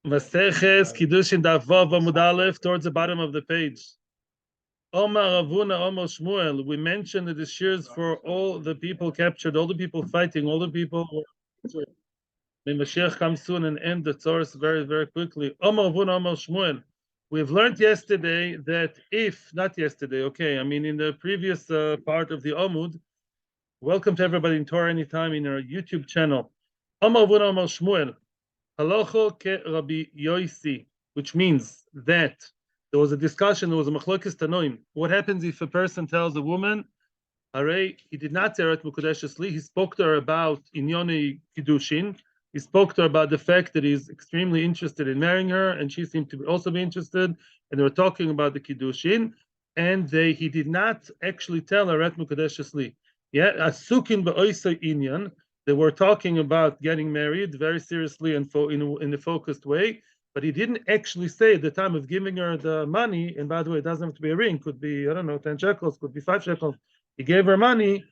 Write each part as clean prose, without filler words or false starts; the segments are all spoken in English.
Maseches Kiddushin Daf Vav Amud Aleph towards the bottom of the page. Omar Ravuna Omar Shmuel. We mentioned that the shiurs for all the people captured, all the people fighting, all the people who were captured. May Mashiach come soon and end the source very, very quickly. Omar Ravuna Omar Shmuel. We've learned yesterday that if, not yesterday, okay, I mean in the previous part of the Amud, welcome to everybody in Torah Anytime in our YouTube channel. Omar Ravuna Omar Shmuel. Halacha ke Rabbi Yosi, which means that there was a discussion, there was a machlokes tanoim. What happens if a person tells a woman, "Arei, he did not say mekudeshes li," he spoke to her about inyoni Kiddushin. He spoke to her about the fact that he's extremely interested in marrying her, and she seemed to also be interested. And they were talking about the Kiddushin, and he did not actually tell her mekudeshes li. Yeah, asukin ba'oisay inyan. They were talking about getting married very seriously and in a focused way, but he didn't actually say at the time of giving her the money. And by the way, it doesn't have to be a ring; could be, I don't know, 10 shekels, could be 5 shekels. He gave her money.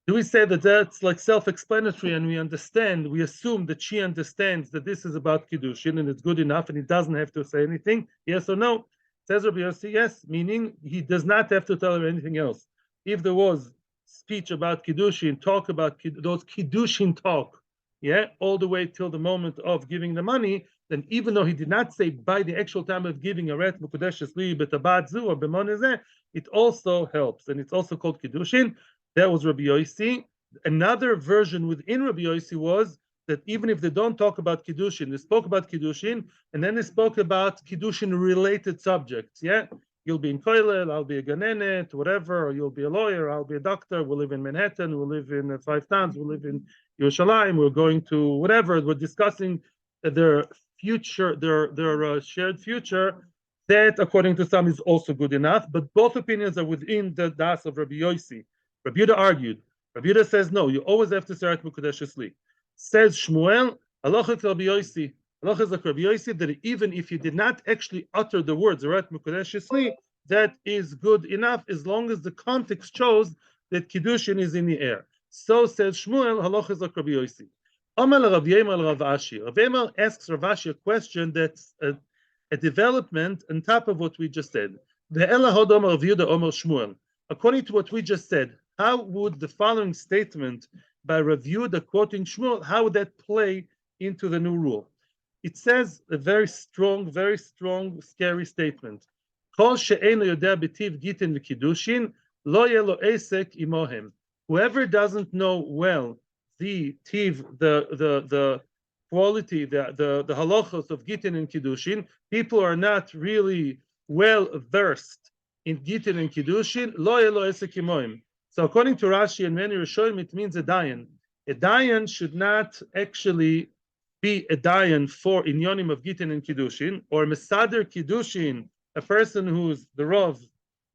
Do we say that that's like self-explanatory, and we assume that she understands that this is about Kiddushin and it's good enough, and he doesn't have to say anything? Yes or no? Says Rabbi Yossi, yes, meaning he does not have to tell her anything else. If there was speech about Kiddushin, talk about those Kiddushin talk, yeah, all the way till the moment of giving the money, then even though he did not say by the actual time of giving a ret mekudeshes li betabat zu or b'monezeh, it also helps, and it's also called Kiddushin. That was Rabbi Yossi. Another version within Rabbi Yossi was that even if they don't talk about Kiddushin, they spoke about Kiddushin, and then they spoke about Kiddushin-related subjects, yeah? You'll be in Koilel, I'll be a Ganenet, whatever, or you'll be a lawyer, I'll be a doctor, we'll live in Manhattan, we'll live in 5 towns, we'll live in Yerushalayim, we're going to whatever, we're discussing their future, their shared future. That, according to some, is also good enough, but both opinions are within the das of Rabbi Yossi. Rabbi Yehuda argued. Rabbi Yehuda says, no, you always have to start mekudeshes li. Says Shmuel, halacha Rabbi Yossi. Halacha is like Rabbi Yossi, that even if you did not actually utter the words right mekudeshes li, that is good enough as long as the context shows that Kiddushin is in the air. So says Shmuel, halacha is like Rabbi Yossi. Amar Rav Yemer Rav Ashi. Rav Yemer asks Rav Ashi a question that's a development on top of what we just said. The Ela Hodom Rav Yehuda Omer Shmuel. According to what we just said, how would the following statement by Rav Yehuda quoting Shmuel, how would that play into the new rule? It says a very strong, scary statement. Kol she'eino yodea b'tiv gitin v'kiddushin, lo yeh lo esek imohem. Whoever doesn't know well the tiv, the quality, the halachos of gitin and kiddushin, people are not really well versed in gitin and kiddushin, lo yeh lo esek imohem. So according to Rashi and many Rishonim, it means a dayan. A dayan should not actually be a dayan for inyonim of gitin and kiddushin, or mesader kiddushin, a person who's the Rav,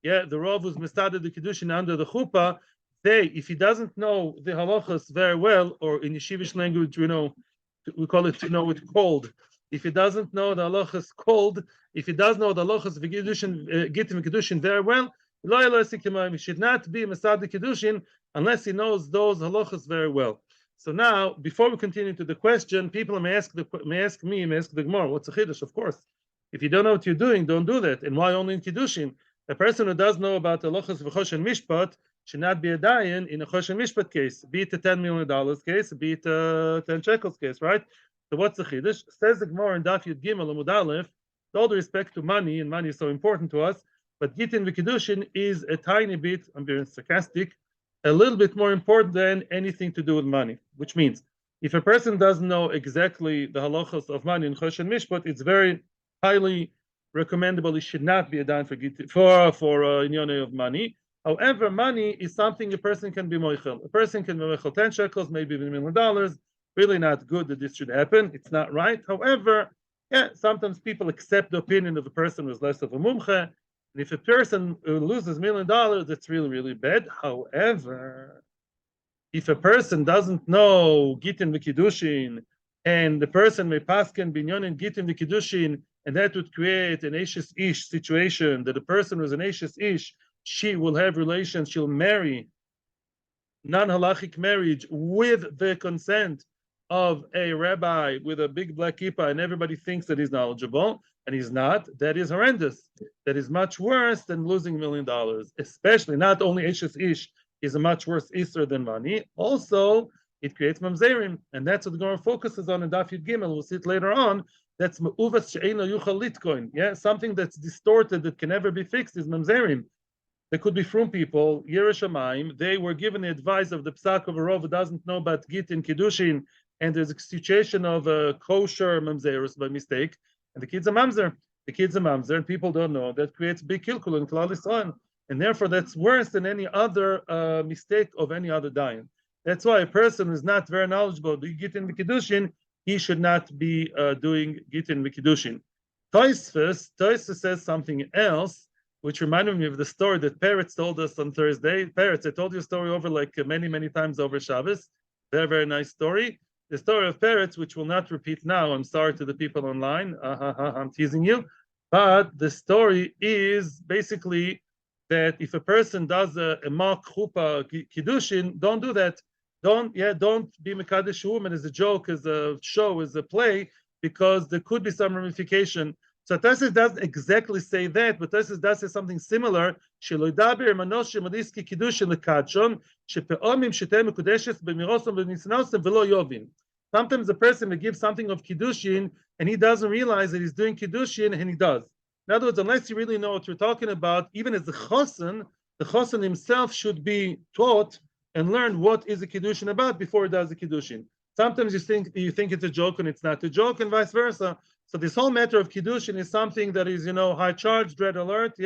yeah, the Rav who's mesader the kiddushin under the chuppah. If he doesn't know the halachas very well, or in yeshivish language, we call it it cold. If he doesn't know the halachas cold, if he does know the halachas of gitin and kiddushin very well, he should not be Masad Kiddushin unless he knows those halachas very well. So now, before we continue to the question, people may ask the Gemara, what's a Chiddush? Of course, if you don't know what you're doing, don't do that. And why only in Kiddushin? A person who does know about halachas v'chosh and mishpat should not be a dayan in a chosh and mishpat case, be it a $10 million case, be it a 10 shekels case, right? So what's the Chiddush? Says the Gemara in Daf Yud Gimel Amud Aleph, with all the respect to money, and money is so important to us, but gitin v'kiddushin is a tiny bit, I'm being sarcastic, a little bit more important than anything to do with money. Which means, if a person doesn't know exactly the halachos of money in chosh and mishpat, it's very highly recommendable. He should not be a dayan for inyone of money. However, money is something a person can be moichel. A person can be moichel 10 shekels, maybe $1 million. Really not good that this should happen. It's not right. However, yeah, sometimes people accept the opinion of a person who's less of a mumche. And if a person loses $1 million, that's really, really bad. However, if a person doesn't know gitin v'kiddushin, and the person may pasken binyon and gitin v'kiddushin, and that would create an ashes ish situation, that the person who's an ashes ish, she will have relations, she'll marry non-halachic marriage with the consent of a rabbi with a big black kippah and everybody thinks that he's knowledgeable and he's not, that is horrendous. That is much worse than losing $1 million, especially not only Eshes Ish is a much worse Isser than money, also it creates mamzerim, and that's what the Gemara focuses on in Daf Yud Gimel. We'll see it later on. That's me'uvas she'eino yuchal litkoin. Yeah, something that's distorted that can never be fixed is mamzerim. There could be from people, Yerushalayim, they were given the advice of the psak of a rov who doesn't know about git and kiddushin, and there's a situation of a kosher mamzerus by mistake, and the kid's a mamzer. The kid's a mamzer, and people don't know. That creates big kilkul in Klal Yisrael, and therefore that's worse than any other mistake of any other dayan. That's why a person who is not very knowledgeable about git and kiddushin, he should not be doing git and kiddushin. Tosfos says something else, which reminded me of the story that Peretz told us on Thursday. Peretz, I told you a story over like many, many times over Shabbos. Very, very nice story. The story of Peretz, which we'll not repeat now. I'm sorry to the people online. I'm teasing you. But the story is basically that if a person does a mock chuppah kiddushin, don't do that. Don't be mekadesh woman as a joke, as a show, as a play, because there could be some ramification. So Tosfos doesn't exactly say that, but Tosfos does say something similar. Sometimes a person may give something of kiddushin and he doesn't realize that he's doing kiddushin, and he does. In other words, unless you really know what you're talking about, even as the chosen himself should be taught and learn what is a kiddushin about before he does the kiddushin. Sometimes you think it's a joke and it's not a joke, and vice versa. So this whole matter of kiddushin is something that is, high charged, red alert,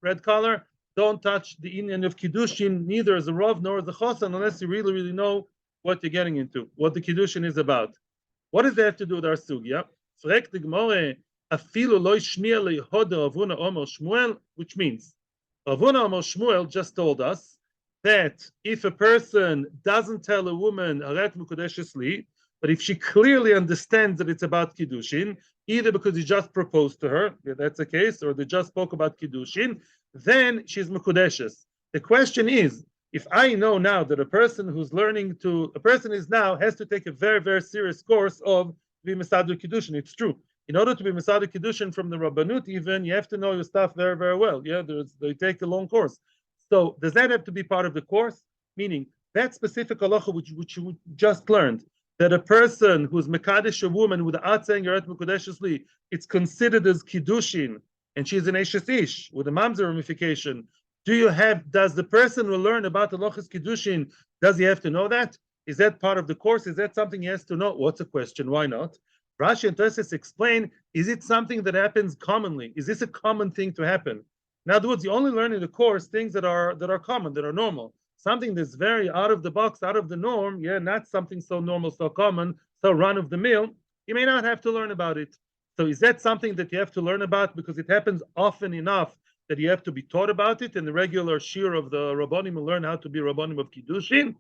red color. Don't touch the inyan of kiddushin, neither as a rov nor as a chosan, unless you really, really know what you're getting into, what the kiddushin is about. What does that have to do with our sugya? Frek the Gemara, afilu lo ishmiya lehoda Ravuna Omer Shmuel, which means Ravuna Omer Shmuel just told us that if a person doesn't tell a woman haret mekudeshes li, but if she clearly understands that it's about kiddushin, either because he just proposed to her, that's the case, or they just spoke about kiddushin, then she's mekudeshes. The question is, if I know now that a person has to take a very, very serious course of being Mesader Kiddushin, it's true. In order to be Mesader Kiddushin from the Rabbanut, even, you have to know your stuff very, very well. They take a long course. So does that have to be part of the course? Meaning, that specific halacha which you just learned, that a person who's mekadesh a woman without saying Yeret Mekudeshes Li, it's considered as Kiddushin, and she's an Eshes Ish with a mamzer ramification. Does the person who learn about the Lochis Kiddushin, does he have to know that? Is that part of the course? Is that something he has to know? What's a question? Why not? Rashi and Tosfos explain, is it something that happens commonly? Is this a common thing to happen? In other words, you only learn in the course things that are common, that are normal. Something that's very out of the box, out of the norm, not something so normal, so common, so run of the mill, you may not have to learn about it. So is that something that you have to learn about because it happens often enough that you have to be taught about it in the regular shiur of the Rabbanim who learn how to be Rabbanim of Kiddushin?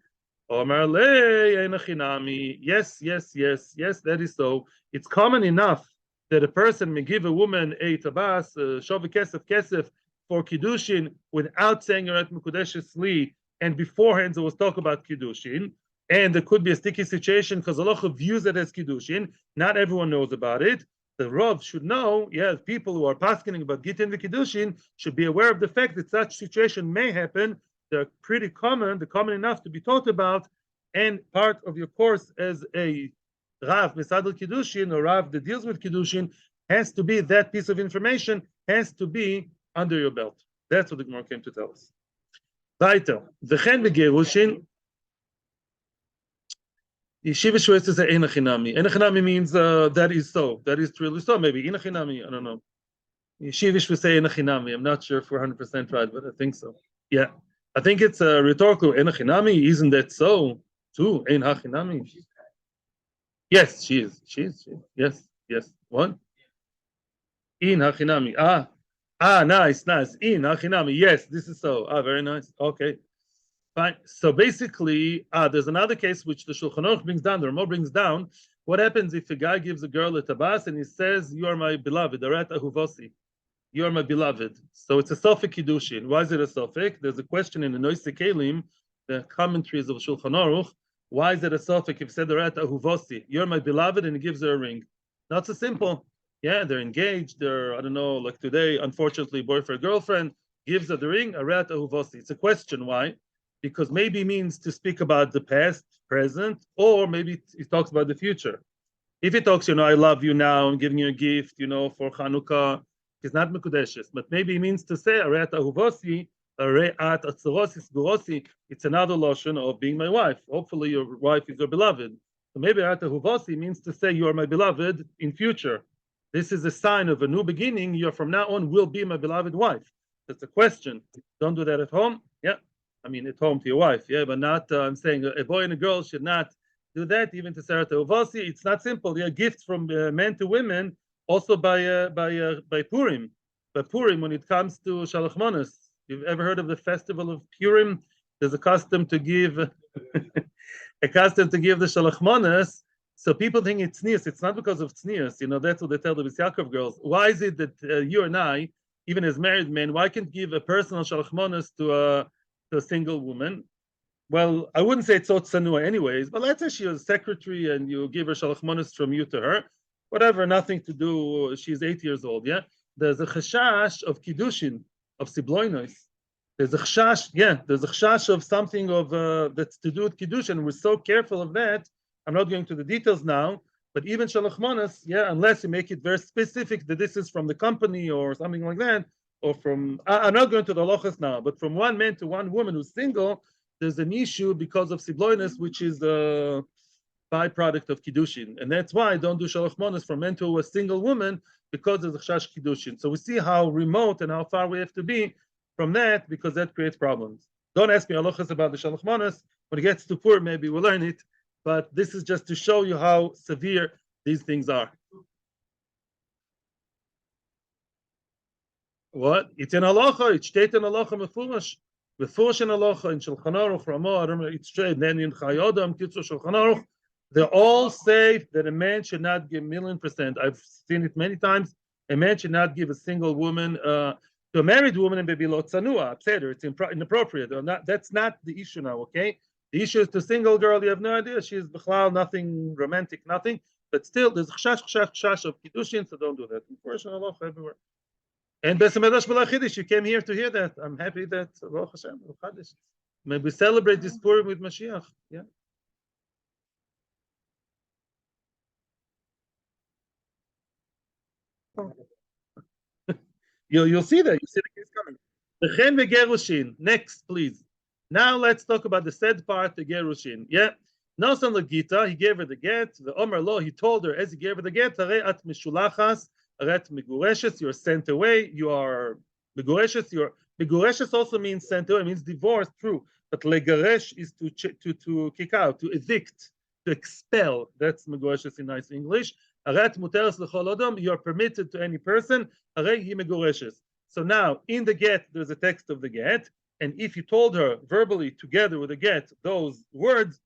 Yes, that is so. It's common enough that a person may give a woman a tabas, shove kesef for Kiddushin without saying Yeret Mekudeshes Li, and beforehand there was talk about Kiddushin, and there could be a sticky situation because Allah views it as Kiddushin. Not everyone knows about it. The Rav should know, people who are paskening about Gittin and Kiddushin should be aware of the fact that such situation may happen. They're pretty common, they're common enough to be taught about, and part of your course as a Rav Mesadel Kiddushin or Rav that deals with Kiddushin has to be, that piece of information has to be under your belt. That's what the Gemara came to tell us. Weiter. V'chen begerushin. Yeshiva Shwes is enachinami. Enachinami means that is so. That is truly so. Maybe enachinami. I don't know. Yeshiva Shwes say enachinami. I'm not sure if we're 100% right, but I think so. Yeah, I think it's a rhetorical enachinami. Isn't that so? Too enachinami. Yes, she is. She is. Yes. What? Enachinami. Nice. Enachinami. Yes, this is so. Very nice. Okay. Fine. So basically, there's another case which the Shulchan Aruch brings down, the Ramah brings down. What happens if a guy gives a girl a tabas and he says, "You are my beloved, arat ahuvasi, you are my beloved"? So it's a sofek kiddushin. Why is it a sofek? There's a question in the Noise Kelim, the commentaries of Shulchan Aruch, Why is it a suffix if said ahuvosi, you're my beloved, and he gives her a ring? Not so simple. Yeah, they're engaged. They're, I don't know, like today, unfortunately, boyfriend, girlfriend gives her the ring, aret ahuvosi. It's a question. Why? Because maybe it means to speak about the past, present, or maybe it talks about the future. If it talks, I love you now, I'm giving you a gift, for Chanukah, it's not mekudeshes, but maybe it means to say, aret ahuvosi, aret atzorosi, sgurosi, it's another lotion of being my wife. Hopefully your wife is your beloved. So maybe aret ahuvosi means to say you are my beloved in future. This is a sign of a new beginning. You're from now on will be my beloved wife. That's a question. Don't do that at home. Yeah. I mean, at home to your wife. Yeah, but not, I'm saying a boy and a girl should not do that, even to Sarah Teuvasi. It's not simple. There are gifts from men to women, also by Purim. By Purim, when it comes to Shalach Manos. You've ever heard of the festival of Purim? There's a custom to give the Shalach Manos. So people think it's tznius. It's not because of tznius. That's what they tell the Bis Yaakov girls. Why is it that you and I, even as married men, why can't give a personal Shalach Manos to a single woman? Well, I wouldn't say it's so tsanua anyways, but let's say she was a secretary and you give her shalach manos from you to her, whatever, nothing to do, she's 8 years old, yeah? There's a chashash of Kiddushin, of sibloinos. There's a chashash of something of that's to do with Kiddushin. We're so careful of that. I'm not going to the details now, but even shalach manos, yeah, unless you make it very specific that this is from the company or something like that, or from, I'm not going to the halachas now, but from one man to one woman who's single, there's an issue because of sibloinus, which is a byproduct of Kiddushin. And that's why I don't do Shalach Manos from men to a single woman, because of the Chash Kiddushin. So we see how remote and how far we have to be from that, because that creates problems. Don't ask me halachas about the Shalach Manos. When it gets to Purim, maybe we'll learn it. But this is just to show you how severe these things are. What? It's in halacha. It's stated in halacha mefurash. Mefurash in halacha in Shulchan Aruch, Ramah, I don't know, it's straight. Then in Chayodam, Kitzur Shulchan Aruch, they all say that a man should not give 1,000,000%. I've seen it many times. A man should not give a single woman to a married woman and maybe lo tzanua. It's inappropriate. Or not, that's not the issue now. Okay, the issue is to single girl. You have no idea. She's b'chlal, nothing romantic, nothing. But still, there's chash of kiddushin, so don't do that. Mefurash in halacha everywhere. And Besamedash B'Lachidish, you came here to hear that. I'm happy that Baruch Hashem, maybe we celebrate this Purim with Mashiach. Yeah. You'll see that. You see the case coming. The Chen Gerushin. Next, please. Now let's talk about the said part, the Gerushin. Yeah. Nosan Lagita, he gave her the get. The Omer Lo, he told her as he gave her the get, Hare at Mishulachas. Aret mekudeshes, you're sent away. You are mekudeshes. Mekudeshes also means sent away. It means divorced. True, but legaresh is to kick out, to evict, to expel. That's mekudeshes in nice English. Aret muteres lechol adam. You are permitted to any person. Hare hi mekudeshes. So now in the get, there's a text of the get, and if you told her verbally together with the get those words,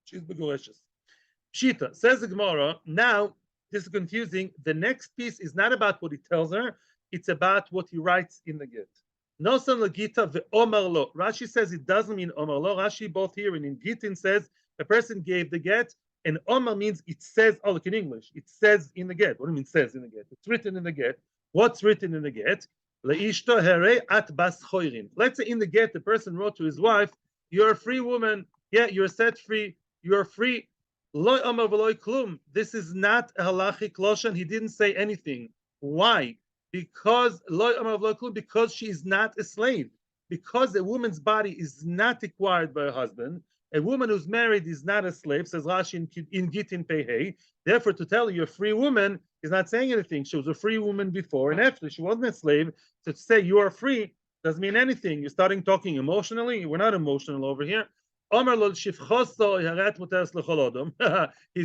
she's mekudeshes. Pshita says the Gemara now. This is confusing. The next piece is not about what he tells her, it's about what he writes in the get. Nosan lagita ve'omar lo. Rashi says it doesn't mean omar lo. Rashi both here and in Gitin says a person gave the get, and omar means it says, oh, look in English, it says in the get. What do you mean says in the get? It's written in the get. What's written in the get? Le'ishto here at bas choirin. Let's say in the get, the person wrote to his wife, you're a free woman. Yeah, you're set free. You're free. Loy amar v'loy klum. This is not a halachic lotion. He didn't say anything. Why? Because loy amar v'loy klum. Because she is not a slave. Because a woman's body is not acquired by a husband. A woman who's married is not a slave. Says Rashi in Gitin Pehei. Therefore, to tell you a free woman is not saying anything. She was a free woman before and after. She wasn't a slave. So to say you are free doesn't mean anything. You're starting talking emotionally. We're not emotional over here. He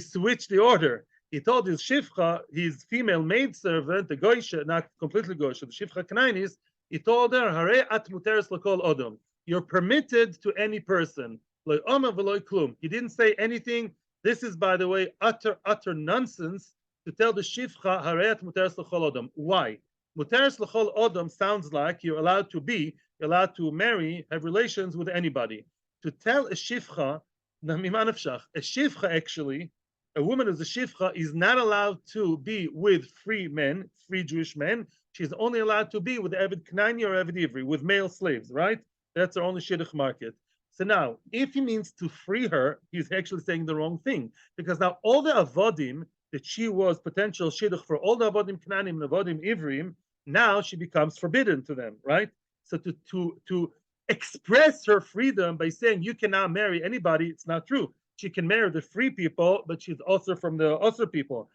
switched the order. He told his shifcha, his female maidservant, the goysha, not completely goysha, the shifcha Canaanite, he told her, Hare at muteres l'kol odom. You're permitted to any person. He didn't say anything. This is, by the way, utter nonsense to tell the shifcha, Hare at muteres l'kol odom. Why? Muteres l'kol odom sounds like you're allowed to marry, have relations with anybody. To tell a shifcha, shivcha, actually, a woman who's a shivcha is not allowed to be with free men, free Jewish men. She's only allowed to be with Eved Knani or Eved Ivri, with male slaves, right? That's her only shidduch market. So now, if he means to free her, he's actually saying the wrong thing. Because now all the avodim that she was potential shidduch for, all the avodim Knanim and avodim Ivrim, now she becomes forbidden to them, right? So to express her freedom by saying you cannot marry anybody, it's not true. She can marry the free people, but she's also from the other people,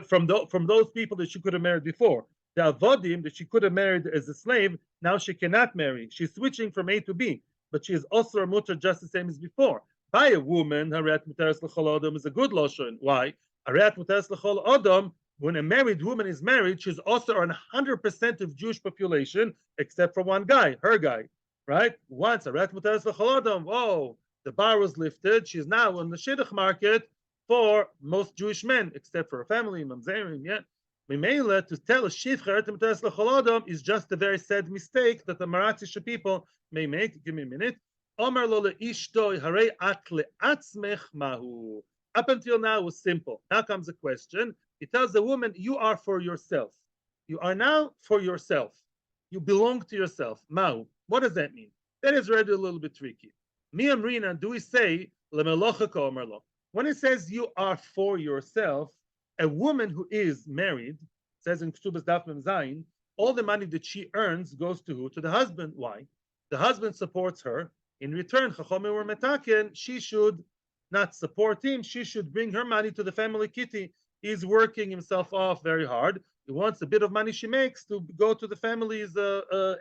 from those people that she could have married before. The avodim that she could have married as a slave, now she cannot marry. She's switching from A to B, but she is also a mutter just the same as before. By a woman, hareat muteres l'chol adam is a good loshon. Why? Hareat muteres l'chol adam. When a married woman is married, she's also on 100% of Jewish population, except for one guy, her guy, right? Once hareat muteres l'chol adam, whoa, the bar was lifted. She's now on the shidduch market for most Jewish men, except for her family, mamzerim, yeah. Mimela, to tell a shivcha muteres l'chol adam is just a very sad mistake that the Marathi people may make. Give me a minute. Omar lo le'ishtoi harei at le'atzmech mahu. Up until now was simple. Now comes a question. It tells the woman, you are for yourself. You are now for yourself. You belong to yourself. Mahu. What does that mean? That is already a little bit tricky. Mi amrina, do we say lemelochaka omar lo? When it says you are for yourself, a woman who is married, says in Ktubas Daf Mem Zayin, all the money that she earns goes to who? To the husband. Why? The husband supports her. In return, Chachomim were metaken, she should not support him. She should bring her money to the family kitty. He's working himself off very hard. He wants a bit of money she makes to go to the family's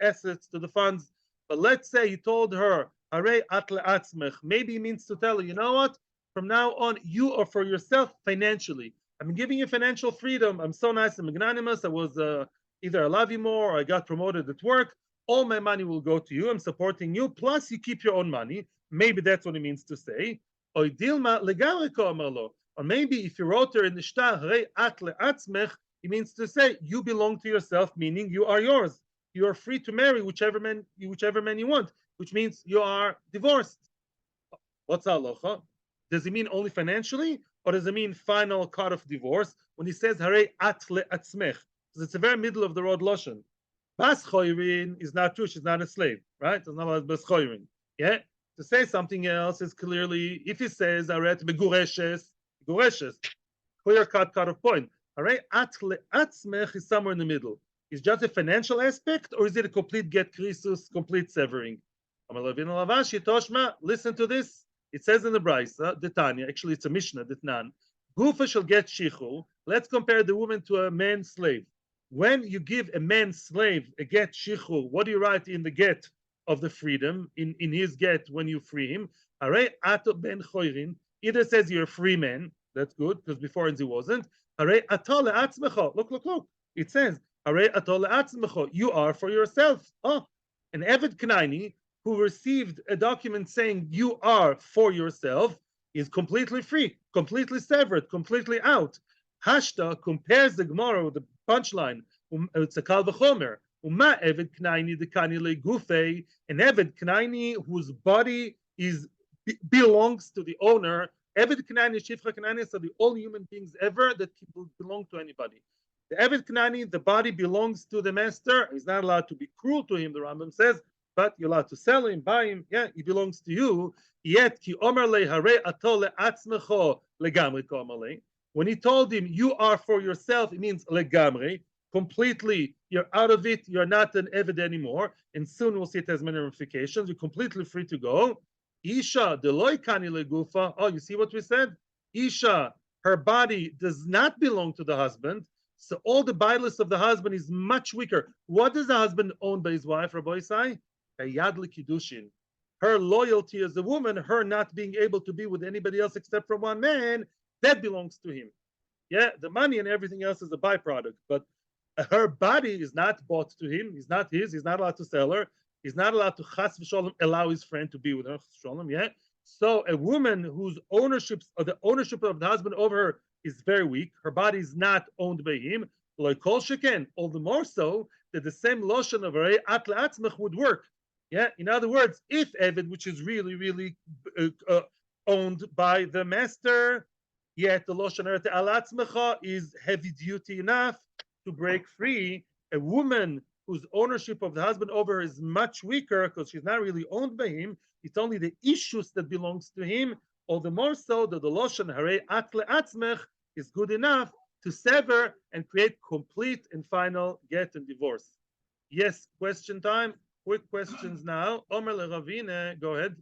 assets, to the funds. But let's say he told her, Harei atle atzmech. Maybe he means to tell her, you know what? From now on, you are for yourself financially. I'm giving you financial freedom. I'm so nice and magnanimous. I was either I love you more or I got promoted at work. All my money will go to you. I'm supporting you. Plus, you keep your own money. Maybe that's what he means to say. Or maybe if you wrote her in the shtar, he means to say you belong to yourself, meaning you are yours. You are free to marry whichever man you want, which means you are divorced. What's halacha? Does it mean only financially, or does it mean final cut of divorce? When he says harei atle atzmech, because it's a very middle of the road lashon. Bas choyrin is not true. She's not a slave, right? It's not about bas choyrin. Yeah. To say something else is clearly, if he says aret mekudeshes, clear cut of point. Harei atle atzmech is somewhere in the middle. Is just a financial aspect, or is it a complete get krisus, complete severing? Listen to this. It says in the Brisa, the Tanya, actually it's a Mishnah, Ditnan. Gufa shall get shichu. Let's compare the woman to a man slave. When you give a man slave a get shichu, what do you write in the get of the freedom, in his get when you free him? Harei ato ben choirin. Either says you're a free man, that's good, because before he wasn't. Harei ato le'atzmecha. Look. It says, you are for yourself. Oh, an Eved Knaini who received a document saying you are for yourself is completely free, completely severed, completely out. Hashta compares the Gemara with the punchline. It's a kal v'chomer. Uma Eved Knaini dekani legufe, an Eved Knaini whose body belongs to the owner. Eved Knaini, Shifcha Knaini are the only human beings ever that belong to anybody. The Eved Knani, the body belongs to the master. He's not allowed to be cruel to him, the Rambam says, but you're allowed to sell him, buy him. Yeah, he belongs to you. Yet, ki omer le hare atole atzmecho legamri komale. When he told him, you are for yourself, it means legamri, completely, you're out of it, you're not an Eved anymore, and soon we'll see it has many ramifications. You're completely free to go. Isha, deloi kani legufa. Oh, you see what we said? Isha, her body does not belong to the husband. So all the bilis of the husband is much weaker. What does the husband own by his wife, Rabbi Isai? A yadli Kiddushin. Her loyalty as a woman, her not being able to be with anybody else except for one man, that belongs to him. Yeah, the money and everything else is a byproduct. But her body is not bought to him. He's not his. He's not allowed to sell her. He's not allowed to chas v'sholem allow his friend to be with her. Sholem, yeah. So a woman whose ownership of the husband over her is very weak. Her body is not owned by him. Like kol sheken, all the more so that the same lotion of harei atle atzmech would work. Yeah. In other words, if Eved, which is really owned by the master, yet the Lashon Hara Alatzmecha is heavy duty enough to break free. A woman whose ownership of the husband over her is much weaker because she's not really owned by him. It's only the issues that belongs to him. All the more so that the Lashon Hara Atle Atzmech is good enough to sever and create complete and final get and divorce. Yes, question time. Quick questions now. Omer Ravine, go ahead.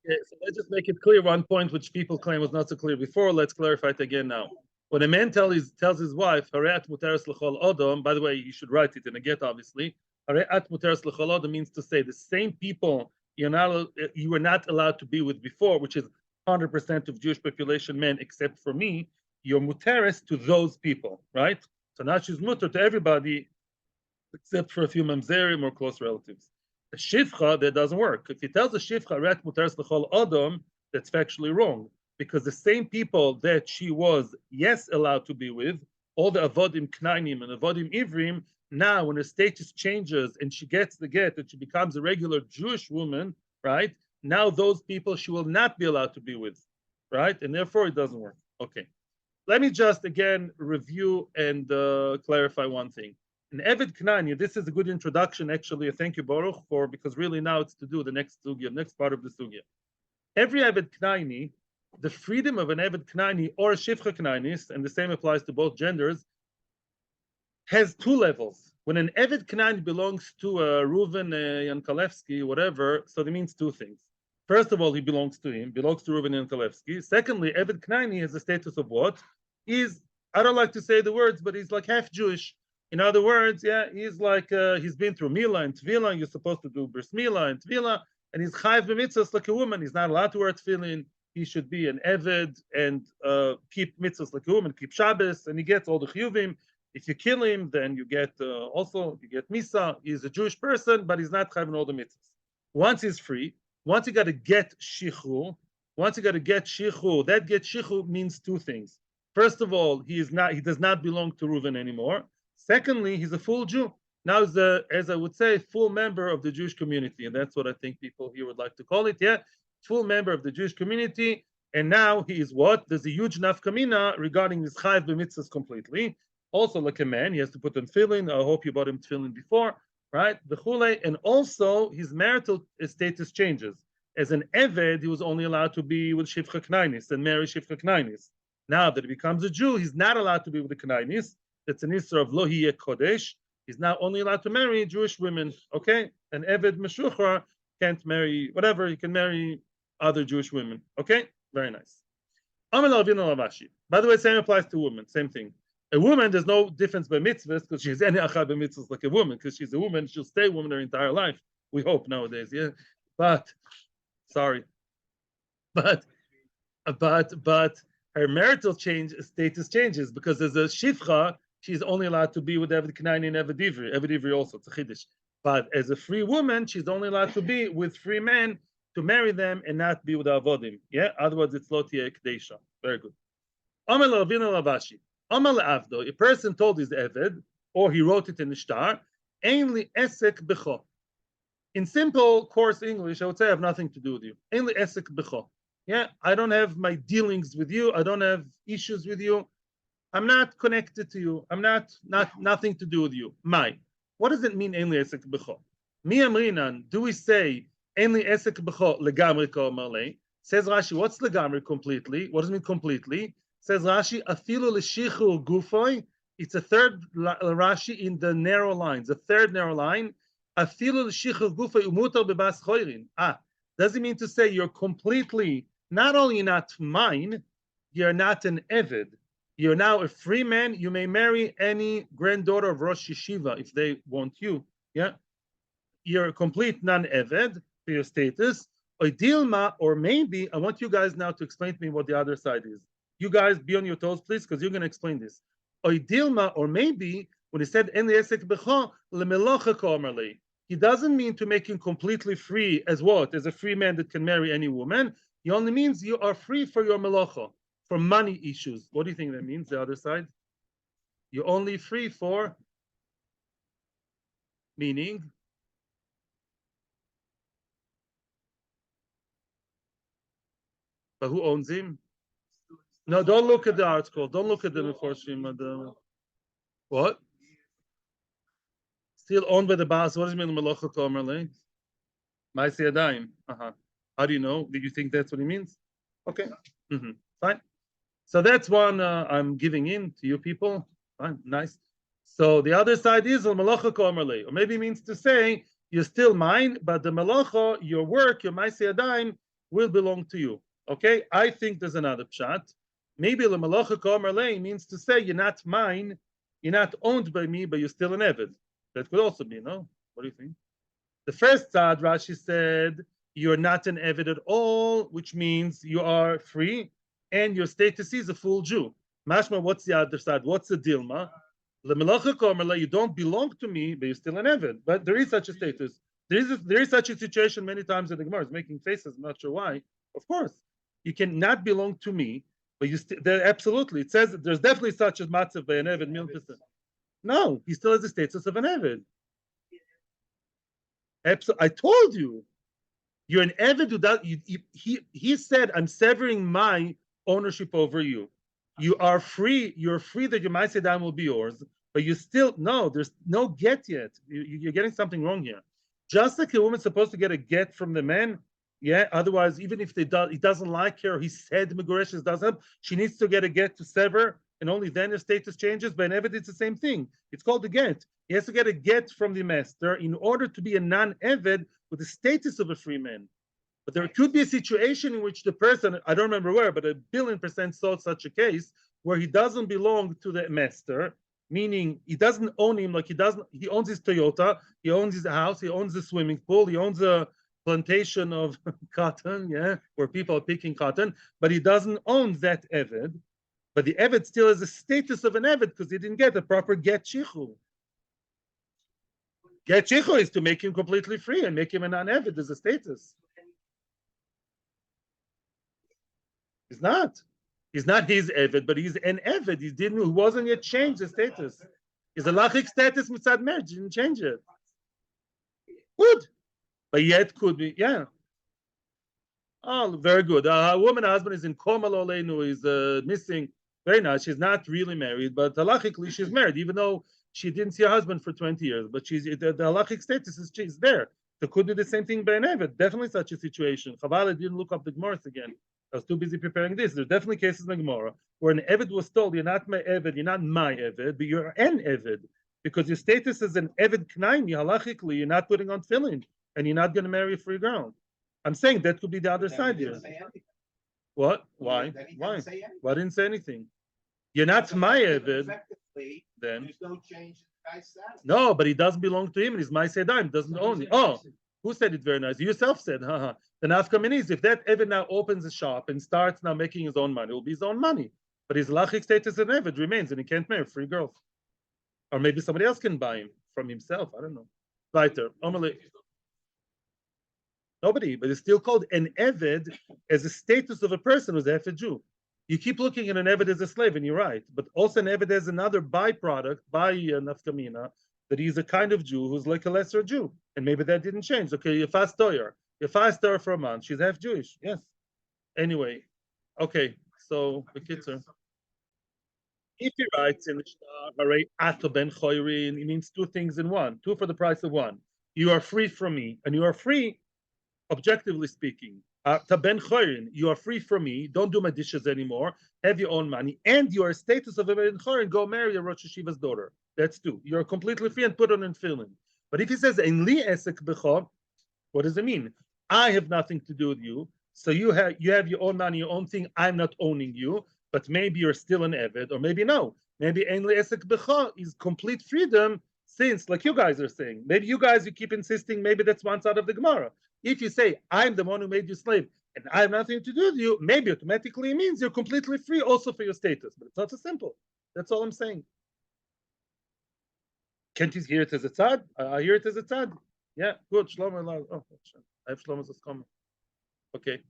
Okay, so let's just make it clear one point which people claim was not so clear before. Let's clarify it again now. When a man tells his wife, Hareat muteres l'chol odom, by the way, you should write it in a get, obviously. Hareat muteres l'chol odom means to say the same people you were not allowed to be with before, which is 100% of Jewish population men except for me, you're muteres to those people, right? So now she's muter to everybody except for a few mamzerim or close relatives. A shivcha, that doesn't work. If he tells a shivcha, ret muteres l'chol odom, that's factually wrong. Because the same people that she was, yes, allowed to be with, all the avodim knainim and avodim ivrim, now when her status changes and she gets the get and she becomes a regular Jewish woman, right? Now those people she will not be allowed to be with, right? And therefore it doesn't work. Okay. Let me just again review and clarify one thing. An Eved Knani, this is a good introduction, actually. Thank you, Baruch, for because really now it's to do the next sugya, next part of the sugya. Every Eved Knani, the freedom of an Eved Knani or a Shivcha Knanis, and the same applies to both genders, has two levels. When an Eved Knani belongs to Reuven Yankalevsky, whatever, so that means two things. First of all, he belongs to him, belongs to Reuven Yankalevsky. Secondly, Eved Knani has the status of what? I don't like to say the words, but he's like half Jewish. In other words, yeah, he's like, he's been through Mila and Tvila, you're supposed to do Bris Mila and Tvila, and he's chayv b'mitzvahs like a woman. He's not allowed to wear tefillin. He should be an Eved and keep mitzvahs like a woman, keep Shabbos, and he gets all the chiyuvim. If you kill him, then you get Misa. He's a Jewish person, but he's not chayv in all the mitzvahs. Once he's free, once you got to get shichur, that get shichur means two things. First of all, he does not belong to Reuven anymore. Secondly, he's a full Jew. Now he's as I would say, full member of the Jewish community. And that's what I think people here would like to call it. Yeah, full member of the Jewish community. And now he is what? There's a huge nafkamina regarding his chayv b'mitzvahs completely. Also, like a man, he has to put on tefillin. I hope you bought him tefillin before, right? And also his marital status changes. As an Eved, he was only allowed to be with Shivcha Knainis and marry Shivcha Knainis. Now that he becomes a Jew, he's not allowed to be with the Knainis. That's an Isra of Lo Hiye Kodesh. He's now only allowed to marry Jewish women. Okay? An Eved Meshuchar can't marry whatever, he can marry other Jewish women. Okay? Very nice. By the way, same applies to women, same thing. A woman, there's no difference by mitzvahs because she's any achad by mitzvahs like a woman, because she's a woman, she'll stay a woman her entire life. We hope nowadays, yeah. But her marital status changes because as a shivcha, she's only allowed to be with Eved Knani and Eved Ivri. Eved Ivri also, it's a chiddush. But as a free woman, she's only allowed to be with free men, to marry them and not be with avodim. Yeah, otherwise it's lo tiye kedesha. Very good. Amar Ravina Lavashi. Amar le'avdo. A person told his Eved, or he wrote it in the shtar, ein li esek becho. In simple coarse English, I would say I have nothing to do with you. Ein li esek becho. Yeah, I don't have my dealings with you. I don't have issues with you. I'm not connected to you. I'm nothing to do with you. What does it mean, ein li esek becho? Mi amrinan, do we say, ein li esek becho legamri ka'omarle? Says Rashi, what's legamri completely? What does it mean completely? Says Rashi, afilu l'shichur gufoi. It's a third Rashi in the narrow lines, a third narrow line. Afilu l'shichur gufoi umutar bebas choirin. Does it mean to say you're completely, not only not mine, you're not an Eved. You're now a free man. You may marry any granddaughter of Rosh Yeshiva if they want you. Yeah, you're a complete non-Eved for your status. Or maybe I want you guys now to explain to me what the other side is. You guys be on your toes, please, because you're going to explain this. Or maybe when he said En esek becho lemelocha ko'amarle, he doesn't mean to make him completely free as what? As a free man that can marry any woman. He only means you are free for your melocha, for money issues. What do you think that means, the other side? You're only free for, meaning? But who owns him? No, don't look at the article. Don't look at the Meforshim. What? Still owned by the boss. What does it mean, Malacha Komerle? Ma'aseh Yadayim. How do you know? Do you think that's what he means? Okay. Fine. So that's one I'm giving in to you people. Fine. Nice. So the other side is Malacha Komerle. Or maybe it means to say, you're still mine, but the Malacha, your work, your Ma'aseh Yadayim, will belong to you. Okay? I think there's another pshat. Maybe the Malacha Komerle means to say, you're not mine, you're not owned by me, but you're still an Eved. That could also be, no? What do you think? The first side, Rashi said, you're not an Eved at all, which means you are free, and your status is a full Jew. Mashma, what's the other side? What's the Dilma? You don't belong to me, but you're still an Eved. But there is such a status. There is such a situation many times in the Gemara. It's making faces, I'm not sure why. Of course, you cannot belong to me, but you there absolutely. It says there's definitely such a matzav by an Eved, 1,000,000%. No, he still has the status of an Eved. I told you, you're an Eved who does. He said, I'm severing my ownership over you. You are free. You're free that your Ma'aseh Yadayim will be yours, but you still no. There's no get yet. You're getting something wrong here. Just like a woman's supposed to get a get from the man, yeah. Otherwise, even if he doesn't like her, he said mekudeshes doesn't. She needs to get a get to sever, and only then her status changes. But in Eved, it's the same thing. It's called a get. He has to get a get from the master in order to be a non-Eved with the status of a free man. But there could be a situation in which the person, I don't remember where, but 1,000,000,000% saw such a case where he doesn't belong to the master, meaning he doesn't own him like he owns his Toyota, he owns his house, he owns the swimming pool, he owns a plantation of cotton, yeah, where people are picking cotton, but he doesn't own that Eved. But the Eved still has the status of an Eved because he didn't get a proper get shichu. Get shichu is to make him completely free and make him a non-Eved as a status. He's not. He's not his Eved, but he's an Eved. He wasn't yet changed the status. His halachic status mitzad marriage didn't change it. Good. But yet could be, yeah. Oh, very good. A woman husband is in koma lo aleinu, is missing. Very nice. She's not really married, but halachically she's married, even though she didn't see her husband for 20 years. But the halachic status is she's there. So could do the same thing by an Eved. Definitely such a situation. Chaval didn't look up the Gemara again. I was too busy preparing this. There's definitely cases in the Gemara where an Eved was told, you're not my Eved, you're not my Eved, but you're an Eved. Because your status as an Eved Knaimi, halachically, you're not putting on tefillin, and you're not going to marry a free girl. I'm saying that could be the other side here. What? Why? Why? Why didn't say anything? You're not my Eved. Then there's no change in the guy's status. No, but he doesn't belong to him, and he's Ma'aseh Yadayim, doesn't own it. Oh, who said it very nice? You yourself said, haha. The nafka is if that Eved now opens a shop and starts now making his own money, it will be his own money. But his halachic status as an Eved remains, and he can't marry free girls. Or maybe somebody else can buy him from himself. I don't know. Weiter. Nobody, but it's still called an Eved as a status of a person who's a Hefed Jew. You keep looking at an Eved as a slave, and you're right. But also an Eved as another byproduct by nafkamina that he's a kind of Jew who's like a lesser Jew. And maybe that didn't change. Okay, you fast toyer. You fast toyer for a month. She's half Jewish. Yes. Anyway, okay. So the kids are. If he writes in the Ato ben Choirin, it means two things in one. Two for the price of one. You are free from me, and you are free, objectively speaking. Ben Choirin, you are free from me. Don't do my dishes anymore. Have your own money, and you are a status of a Ben Choirin. Go marry a Rosh Hashiva's daughter. That's two. You're completely free and put on in tefillin. But if he says "Ein li esek b'cho," what does it mean? I have nothing to do with you. So you have your own money, your own thing. I'm not owning you. But maybe you're still an Eved, or maybe no. Maybe Ein li esek b'cho is complete freedom, since, like you guys are saying, maybe you keep insisting, maybe that's one side of the Gemara. If you say, I'm the one who made you slave, and I have nothing to do with you, maybe automatically it means you're completely free also for your status. But it's not so simple. That's all I'm saying. Can't you hear it as a tzad? I hear it as a tzad. Yeah, good. Shlomo. Oh, I have Shlomo's comment. Okay.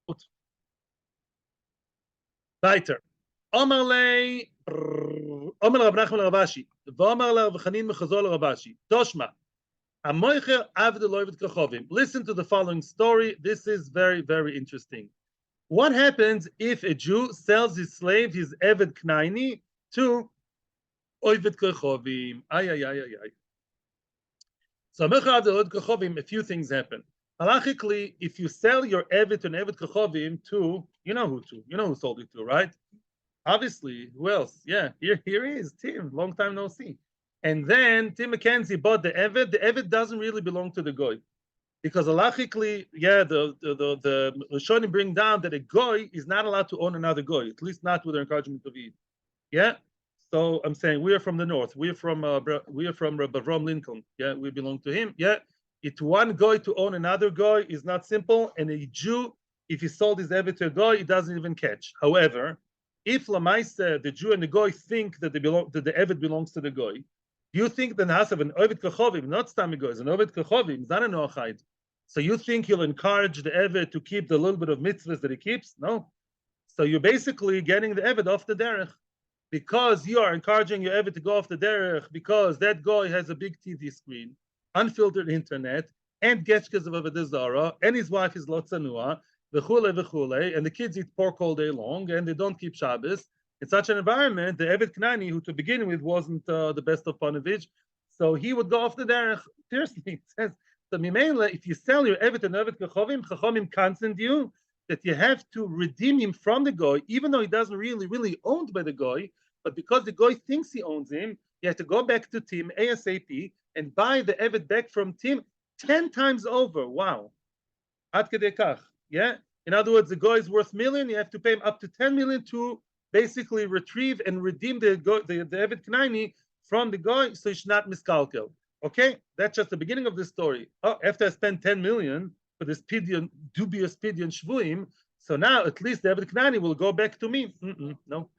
Good. Weiter. Omar lei, Omar Rav Nachman Rav Ashi, v'Omar la Rav Chanin mechazol Rav Ashi. Toshma. Listen to the following story. This is very, very interesting. What happens if a Jew sells his slave, his Eved Knaini, to Oived Kechovim? Ay, ay, ay, ay, ay. So, a few things happen. Halachically, if you sell your Eved to an Eved Kechovim to, you know who sold it to, right? Obviously, who else? Yeah, here he is, Tim, long time no see. And then Tim McKenzie bought the Eved doesn't really belong to the Goy. Because halachically, yeah, the Rishonim bring down that a goy is not allowed to own another goy, at least not with the encouragement of Eid. Yeah. So I'm saying we are from the north. We are from Rabbi Avram Lincoln. Yeah, we belong to him. Yeah. It's one goy to own another goy is not simple. And a Jew, if he sold his eved to a goy, it doesn't even catch. However, if Lamaisa, the Jew and the goy think that the eved belongs to the goy, you think the house of an oved kachovim, not stam goy, is an oved kachovim, is not a noachide. So you think you'll encourage the Eved to keep the little bit of mitzvahs that he keeps? No. So you're basically getting the Eved off the derech. Because you are encouraging your Eved to go off the derech, because that guy has a big TV screen, unfiltered internet, and getchkas of Avodah Zarah, and his wife is Lotzanua, v'chule, and the kids eat pork all day long, and they don't keep Shabbos. In such an environment, the Eved Knani, who to begin with wasn't the best of Panovich, so he would go off the derech. Seriously, it says, so if you sell your Evet and Evet Kechovim, Chachamim counsel you that you have to redeem him from the goy, even though he doesn't really owned by the goy, but because the goy thinks he owns him, you have to go back to Tim ASAP and buy the Evet back from Tim 10 times over. Wow. Ad kedei kach. Yeah. In other words, the goy is worth $1 million. You have to pay him up to 10 million to basically retrieve and redeem the Evet Knaini from the goy, so you should not miscalculate. Okay, that's just the beginning of the story. Oh, after I spent 10 million for this dubious pidyon shvuim, so now at least the Eved Knani will go back to me. No.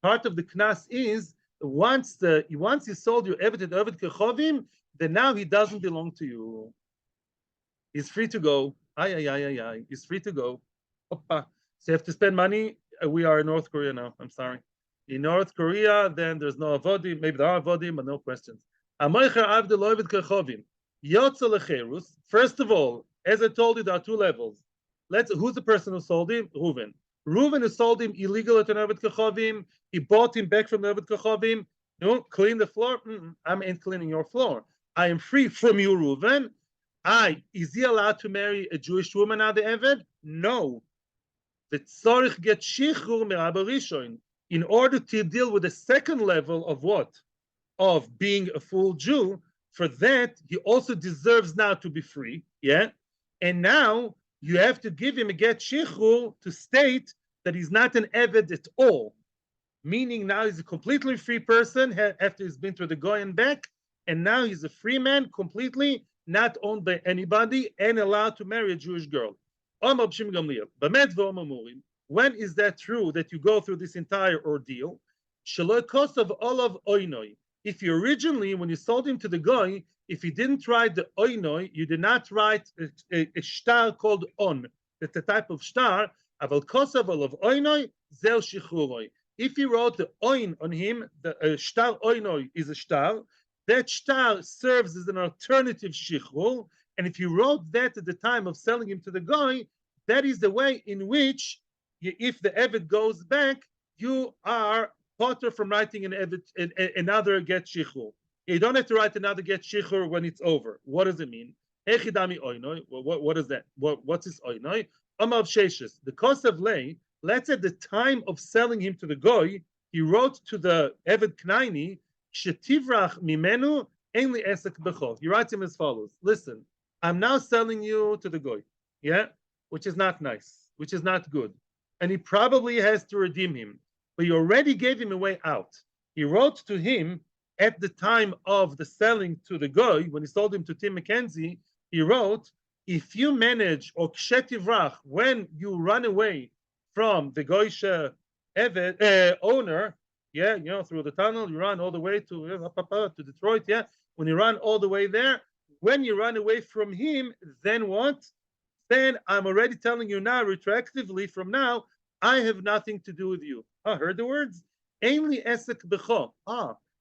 Part of the knas is once you sold your Eved and Eved Kechovim, then now he doesn't belong to you. He's free to go. Ay. He's free to go. Opa. So you have to spend money. We are in North Korea now. I'm sorry. In North Korea, then there's no avodim. Maybe there are avodim, but no questions. First of all, as I told you, there are two levels. Who's the person who sold him? Reuven. Reuven who sold him illegal at an Eved Kechovim. He bought him back from the Eved Kechovim. No, clean the floor. I ain't cleaning your floor. I am free from you, Reuven. Is he allowed to marry a Jewish woman now, the Eved? No. The tzorich get shichur merabah rishon in order to deal with the second level of what? Of being a full Jew. For that, he also deserves now to be free. Yeah. And now you have to give him a get shichur to state that he's not an Eved at all. Meaning now he's a completely free person after he's been through the goy and back. And now he's a free man, completely not owned by anybody and allowed to marry a Jewish girl. When is that true that you go through this entire ordeal? If you originally, when you sold him to the goy, if you didn't write the oinoi, you did not write a shtar called on. That's a type of shtar. If you wrote the oin on him, the shtar oinoi is a shtar. That shtar serves as an alternative shichur. And if you wrote that at the time of selling him to the goy, that is the way in which, if the Eved goes back, you are potter from writing another get shichur. You don't have to write another get shichur when it's over. What does it mean? What is that? What's this oinoi? Amav sheshes. The cost of lay, let's say at the time of selling him to the goy, he wrote to the Eved Knaini, Shetivrach mimenu ainli esek bechol. He writes him as follows. Listen, I'm now selling you to the goy. Yeah? Which is not nice, which is not good. And he probably has to redeem him. But you already gave him a way out. He wrote to him at the time of the selling to the goy, when he sold him to Tim McKenzie, he wrote, if you manage, or kshetiv when you run away from the goysha owner, yeah, through the tunnel, you run all the way to Detroit, yeah. When you run all the way there, when you run away from him, then what? Then I'm already telling you now, retroactively from now, I have nothing to do with you. Heard the words? Ainli esek becho.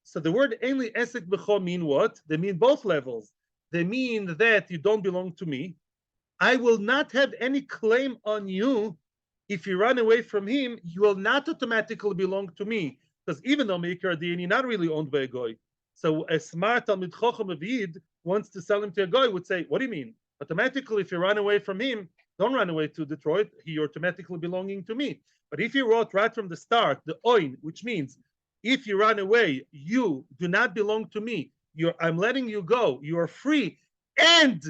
So the word Einli Esek B'cho mean what? They mean both levels. They mean that you don't belong to me. I will not have any claim on you. If you run away from him, you will not automatically belong to me. Because even though Meikar Din, you're not really owned by a goy. So a smart Talmid Chochem Avid wants to sell him to a goy would say, what do you mean? Automatically, if you run away from him, don't run away to Detroit. He automatically belonging to me. But if you wrote right from the start, the oin, which means if you run away, you do not belong to me. I'm letting you go. You are free. And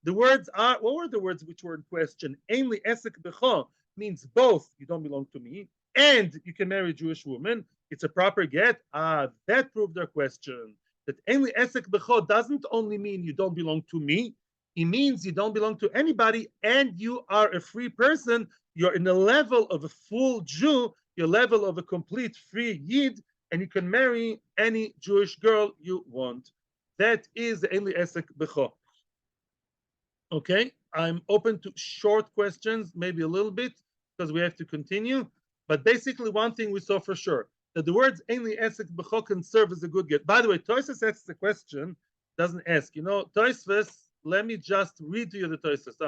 the words are, what were the words which were in question? Ainli esek becho means both, you don't belong to me, and you can marry a Jewish woman. It's a proper get. That proved their question. That ainli esek becho doesn't only mean you don't belong to me, it means you don't belong to anybody and you are a free person. You're in the level of a full Jew, your level of a complete free Yid, and you can marry any Jewish girl you want. That is the Einli Esek Becho. Okay, I'm open to short questions, maybe a little bit, because we have to continue. But basically, one thing we saw for sure, that the words Einli Esek Becho can serve as a good get. By the way, Tosfos asks the question, doesn't ask. You know, Tosfos, let me just read to you the Tosfos.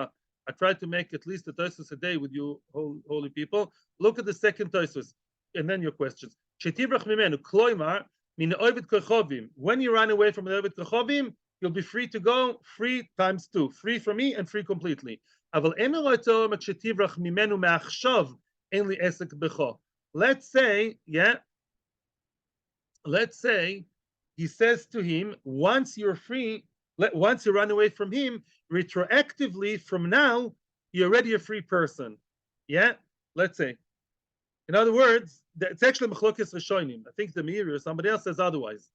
I try to make at least a Tosfos a day with you, holy people. Look at the second Tosfos, and then your questions. When you run away from the Ovid Kochovim, you'll be free to go, free times two, free for me and free completely. Let's say, let's say he says to him, once you're free, once you run away from him, retroactively from now, you're already a free person. Yeah, let's say. In other words, it's actually Machlokes Rishonim. I think the Meiri or somebody else says otherwise.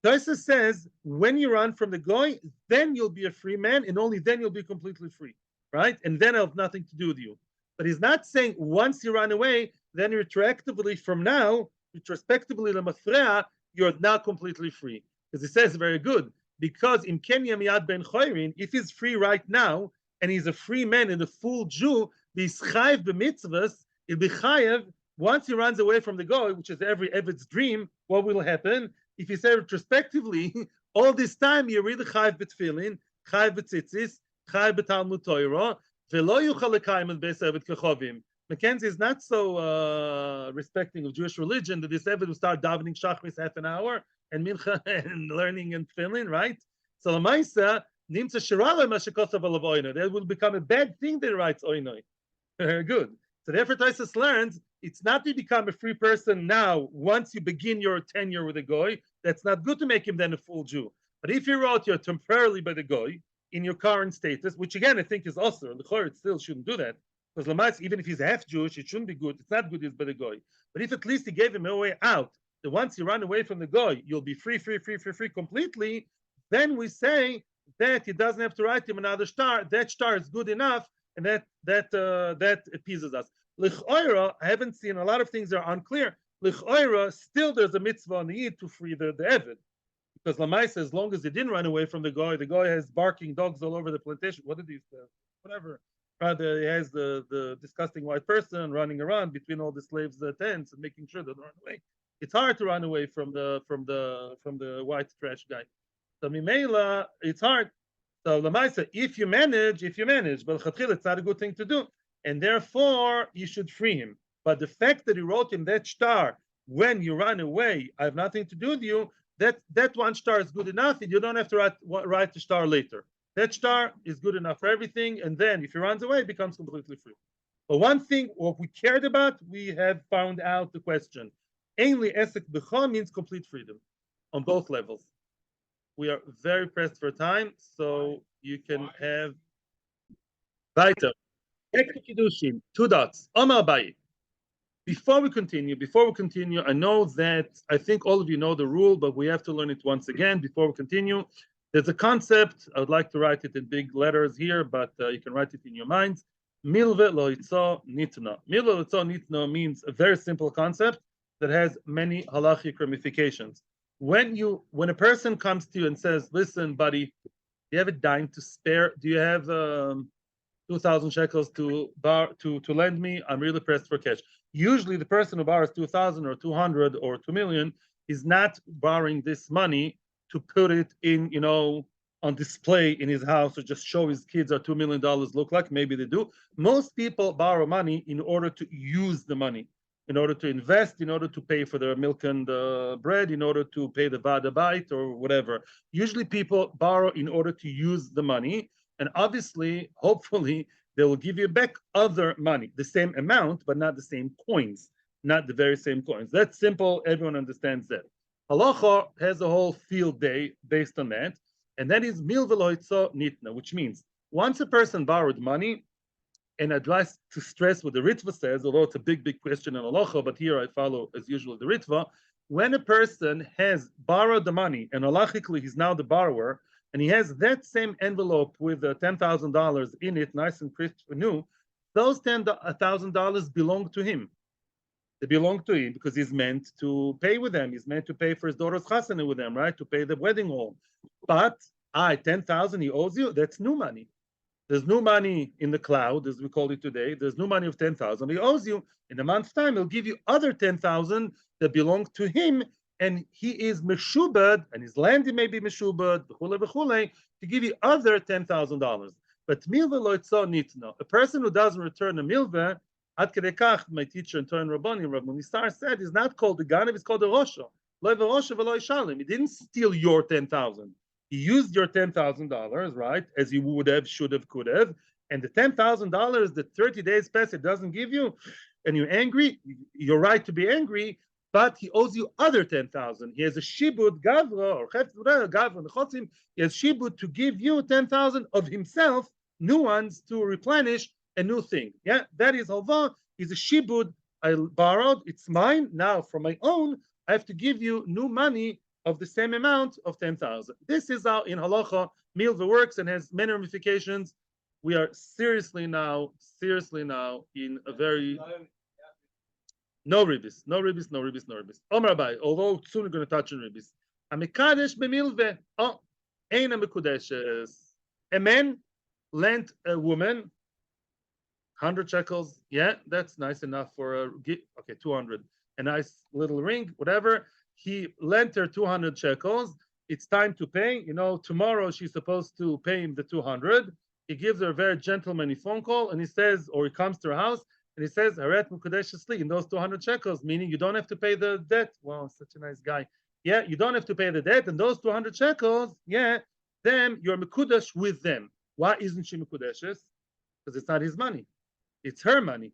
Tosfos says, when you run from the goy, then you'll be a free man, and only then you'll be completely free, right? And then I'll have nothing to do with you. But he's not saying once you run away, then retroactively from now, retrospectively lemafrea, you're now completely free. Because he says very good, because in Kenya Miyad Ben Choirin, if he's free right now, and he's a free man and a full Jew, the chayiv b'mitzvahs, it'll be chayiv. Once he runs away from the goy, which is every Evid's dream, what will happen? If you say retrospectively, all this time you're really chayiv b'tfilin, chayiv b'tzitzis, chayiv b'talmud Torah, v'lo yuchal lekayim and beis Eved kechovim. Mackenzie is not so respecting of Jewish religion that this Eved will start davening shachris half an hour and mincha and learning and tefillin, right? So l'maisa nimtza shirala mashikosav alav oinoi. That will become a bad thing that he writes oinoi. Very good. So therefore, Tosfos learns it's not to become a free person now. Once you begin your tenure with a goy, that's not good to make him then a full Jew. But if you wrote you're temporarily by the goy in your current status, which again I think is also the Chor, it still shouldn't do that because Lamatz, even if he's half Jewish, it shouldn't be good. It's not good. He's by the goy. But if at least he gave him a way out, that once you run away from the goy, you'll be free completely. Then we say that he doesn't have to write him another star. That star is good enough, and that appeases us. L'choira, I haven't seen, a lot of things are unclear. L'choira, still there's a mitzvah on the Yid to free the Eved. Because Lamaisa, as long as he didn't run away from the guy has barking dogs all over the plantation. What did he say? Whatever. Rather, he has the disgusting white person running around between all the slaves' tents and making sure they don't run away. It's hard to run away from the white trash guy. So Mimela, it's hard. So Lamaisa, if you manage, but Chatchil, it's not a good thing to do. And therefore, you should free him. But the fact that he wrote him that star, when you run away, I have nothing to do with you, that one star is good enough, and you don't have to write the star later. That star is good enough for everything, and then if he runs away, it becomes completely free. But one thing, what we cared about, we have found out the question. Ainli Esek B'cha means complete freedom on both levels. We are very pressed for time, so you can have weiter. Kiddushin, 2 dots. Omar Bayi. Before we continue, I know that I think all of you know the rule, but we have to learn it once again before we continue. There's a concept. I would like to write it in big letters here, but you can write it in your minds. Milve lo itzo nitno. Milve lo itzo nitno means a very simple concept that has many halachic ramifications. When a person comes to you and says, "Listen, buddy, do you have a dime to spare? Do you have 2,000 shekels to lend me? I'm really pressed for cash." Usually, the person who borrows 2,000 or 200 or 2 million He's not borrowing this money to put it in, on display in his house or just show his kids our $2 million look like. Maybe they do. Most people borrow money in order to use the money, in order to invest, in order to pay for their milk and bread, in order to pay the vadabite or whatever. Usually people borrow in order to use the money. And obviously, hopefully, they will give you back other money, the same amount, but not the same coins, not the very same coins. That's simple. Everyone understands that. Halacha has a whole field day based on that. And that is mil veloitzo nitna, which means once a person borrowed money, and I'd like to stress what the Ritva says, although it's a big, big question in halacha, but here I follow, as usual, the Ritva. When a person has borrowed the money, and halachically he's now the borrower, and he has that same envelope with $10,000 in it, nice and crisp new, those $10,000 belong to him. They belong to him because he's meant to pay with them. He's meant to pay for his daughter's chasana with them, right? To pay the wedding hall. But 10,000 he owes you, that's new money. There's new money in the cloud, as we call it today. There's new money of 10,000. He owes you. In a month's time, he'll give you other 10,000 that belong to him, and he is meshubad, and his land may be meshubad, to give you other $10,000. But milveh lo yitzo nitno. A person who doesn't return a milveh, ad kedei kach, my teacher in Torah and Rabbanim, Rav Munisar said, is not called the ganav, it's called the rosho. Lo v'rosho v'lo yishalem. He didn't steal your 10,000. He used your $10,000, right, as you would have, should have, could have, and the $10,000 that 30 days pass, it doesn't give you, and you're angry. You're right to be angry, but he owes you other 10,000. He has a shibud gavra or gavra nechotzim. He has shibud to give you 10,000 of himself, new ones to replenish a new thing. Yeah, that is halva. Is a shibud. I borrowed. It's mine now for my own. I have to give you new money of the same amount of 10,000. This is how in halacha milveh works and has many ramifications. We are seriously now in a very no ribis. Omar Abai, although soon we're going to touch on ribis. A mekadesh b'milveh. Oh, ain't a mekudeshes. A man lent a woman 100 shekels. Yeah, that's nice enough for a gift. Okay, 200. A nice little ring, whatever. He lent her 200 shekels. It's time to pay. Tomorrow she's supposed to pay him the 200. He gives her a very gentlemanly phone call, and he says, or he comes to her house, and he says, Haret mekudeshes in those 200 shekels, meaning you don't have to pay the debt. Wow, such a nice guy. Yeah, you don't have to pay the debt, and those 200 shekels, yeah, then you're mekudesh with them. Why isn't she mekudeshes? Because it's not his money. It's her money.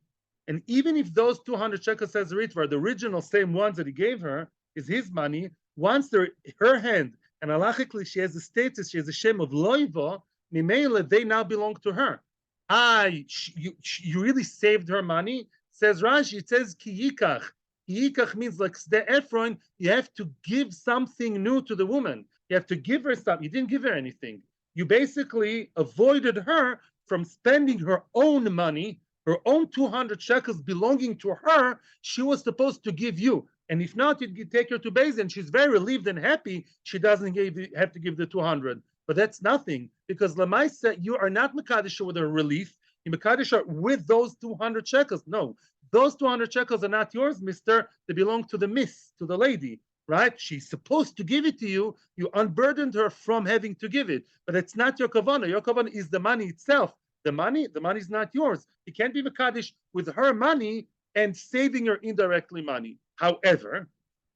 And even if those 200 shekels, says the Ritva, the original same ones that he gave her, is his money, once they're her hand, and halachically she has a status, she has a shem of loiva, mimele, they now belong to her. You really saved her money? Says Rashi, it says ki yikach. Yikach means like the Ephron, you have to give something new to the woman. You have to give her something. You didn't give her anything. You basically avoided her from spending her own money, her own 200 shekels belonging to her, she was supposed to give you. And if not, you'd take her to Beis Din. She's very relieved and happy she doesn't have to give the 200. But that's nothing, because Lamaisa, you are not Mekadesh with a relief. You Mekadesh with those 200 shekels. No, those 200 shekels are not yours, mister. They belong to the miss, to the lady, right? She's supposed to give it to you. You unburdened her from having to give it. But it's not your kavanah. Your kavanah is the money itself. The money is not yours. You can't be Mekadesh with her money and saving her indirectly money. However,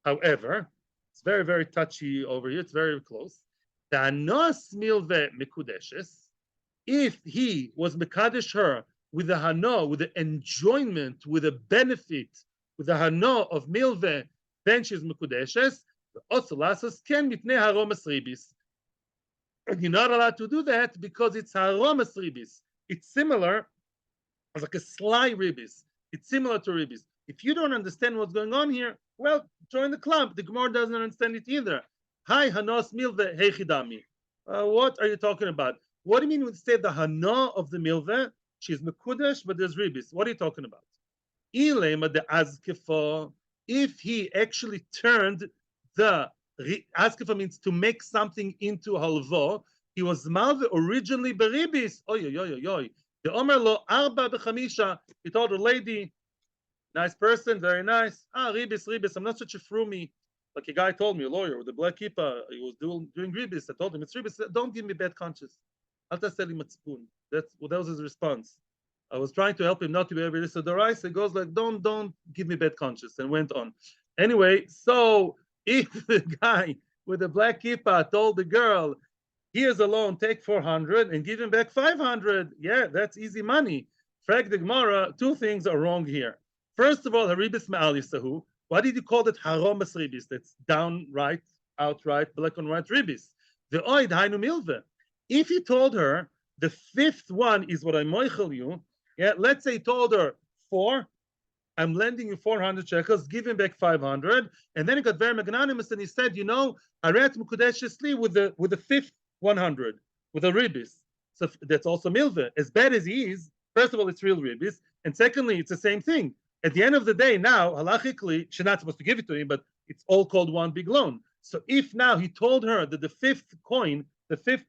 it's very, very touchy over here. It's very close. If he was mekadesh her with the hana, with the enjoyment, with the benefit, with the hana of milveh, then she's mekudeshes. Also, lasas ken mitnei haromas ribis. You're not allowed to do that because it's haromas ribis. It's similar, it's like a sly ribis. It's similar to ribis. If you don't understand what's going on here, well, join the club. The Gemara doesn't understand it either. Hi, hanos milveh heichidami. What are you talking about? What do you mean when you say the hana of the milveh? She's mekudesh, but there's ribis. What are you talking about? Ilema the azkefa. If he actually turned the azkefa means to make something into halva. He was malve originally beribis. Oy. The Omer lo arba bechamisha. He told the lady, nice person, very nice. Ribis. I'm not such a frumie. Like a guy told me, a lawyer with a black kippah, he was doing ribis. I told him, it's ribis. Don't give me bad conscience. Al taseli matzpun. That was his response. I was trying to help him not to be every so the rice. It goes like, don't give me bad conscience, and went on. Anyway, so if the guy with the black kippah told the girl, here's a loan, take 400 and give him back 500, yeah, that's easy money. Frag the Gemara, two things are wrong here. First of all, haribis ma'al yisahu. Why did you call it haromas ribis? That's downright, outright, black and white ribis. The oid hainu milve. If he told her the fifth one is what I moichel you, yeah, let's say he told her 4, I'm lending you 400 shekels, give him back 500, and then he got very magnanimous and he said, you know, I read mekudeshes with the fifth 100 with a ribis. So that's also milve. As bad as he is, first of all, it's real ribis, and secondly, it's the same thing. At the end of the day, now, halachically, she's not supposed to give it to him, but it's all called one big loan. So if now he told her that the fifth coin, the fifth